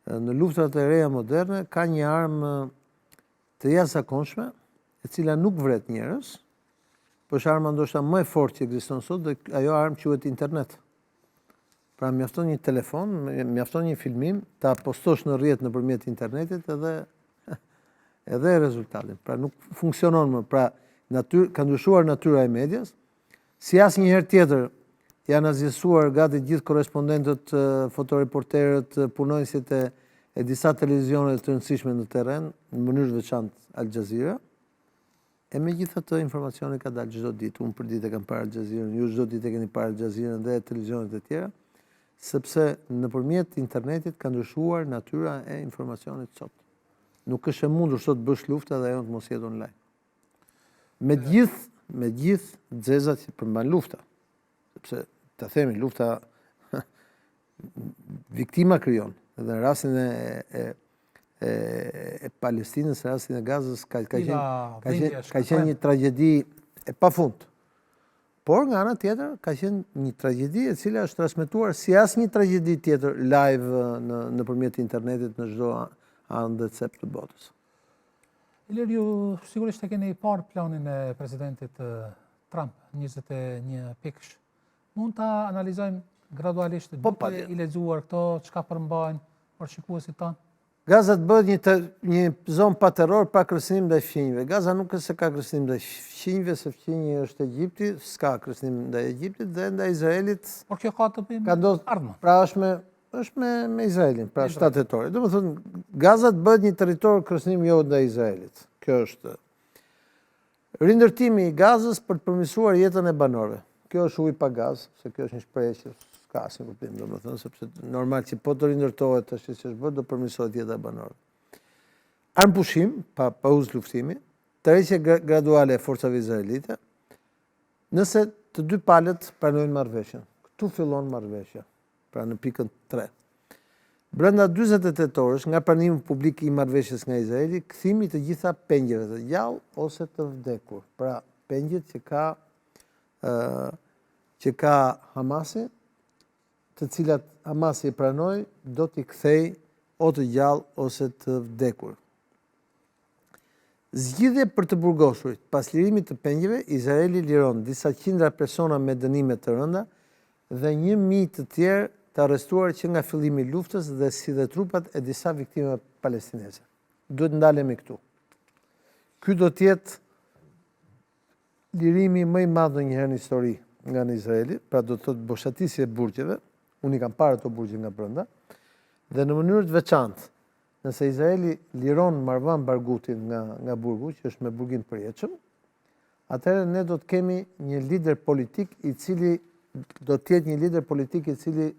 në luftrat e reja moderne ka një armë të jashtëzakonshme, e cila nuk vret njerëz, por është arma ndoshta më e fortë që ekziston sot dhe ajo armë quhet internet. Pra mjafton një telefon, mjafton një filmim, ta postosh në rrjet nëpërmjet internetit edhe rezultatin. Pra nuk funksionon më. Pra ka ndryshuar natyra e medias. Si asnjëherë tjetër janë azhësuar gati gjithë korrespondentët, fotoreporterët, punonësit e disa televizioneve të rëndësishme në terren, në mënyrë të veçantë Al Jazeera. E megjithatë informacioni ka dalë çdo ditë. Unë për ditë kam parë Al Jazeera, ju çdo ditë keni parë Al Jazeera dhe televizionet e tjera, sepse nëpërmjet internetit ka ndryshuar natyra e informacionit sot. Nuk është e mundur sot bësh lufta dhe ajo të mos jetë online. Me gjithë xezat që përmban lufta. Sepse ta themi lufta viktima krijon. Edhe në rastin e Palestinës, në rastin e Gazës ka qenë një tragjedi e pafund. Por nga ana tjetër ka qenë një tragjedi e cila është transmetuar si asnjë tragjedi tjetër live nëpërmjet internetit në çdo anë dhe cep të botës. Ilir, ju sigurisht e keni parë planin e presidentit Trump, 21 pikësh. Mund ta analizojmë gradualisht, duke i lexuar këto, çka përmbajnë për shikuesit tanë? Gaza të bëhet një zonë pa terror, pa kërcënim ndaj fqinjve. Gaza nuk është se ka kërcënim ndaj fqinjve, se fqinji është Egjipti, s'ka kërcënim ndaj Egjiptit dhe ndaj Izraelit. Por kjo ka të bëjë me ardhmë. Pra është me Izraelin, pra shtatëtori. Domethënë Gaza të bëhet një territor kërcënim jo ndaj Izraelit. Kjo është rindërtimi i Gazës për të përmirësuar jetën e banorëve. Kjo është ujë pa gaz, se kjo është një shprehje që ka asnjë kuptim, domethënë, sepse normal që po të rindërtohet tash që është bërë, do përmirësohet jeta e banorëve. Armpushim, pa uzë luftimi, tërheqje graduale e forcave izraelite, nëse të dy palët pranojnë marrëveshjen. Këtu fillon marrëveshja, pra në pikën 3. Brenda 48 orësh nga pranimi publik i marrëveshjes nga Izraeli, kthimi të gjitha pengjeve të gjallë ose të vdekur. Pra pengjet që ka Hamasi, të cilat Hamasi i pranoi, do t'i kthej o të gjallë ose të vdekur. Zgjidhje për të burgosurit. Pas lirimit të pengjeve, Izraeli liron disa qindra persona me dënime të rënda dhe 1.000 të tjerë të arrestuar që nga fillimi i luftës dhe si dhe trupat e disa viktima palestinese. Duhet ndalemi këtu. Ky do të jetë lirimi më i madh ndonjëherë në histori nga në Izraeli, pra do të thotë boshatisje e burgjeve. Unë i kam parë ato burgje nga brenda, dhe në mënyrë të veçantë, nëse Izraeli liron Marwan Bargutin nga burgu, që është me burgin përjetshëm, atëherë ne do të kemi një lider politik i cili do të jetë një lider politik i cili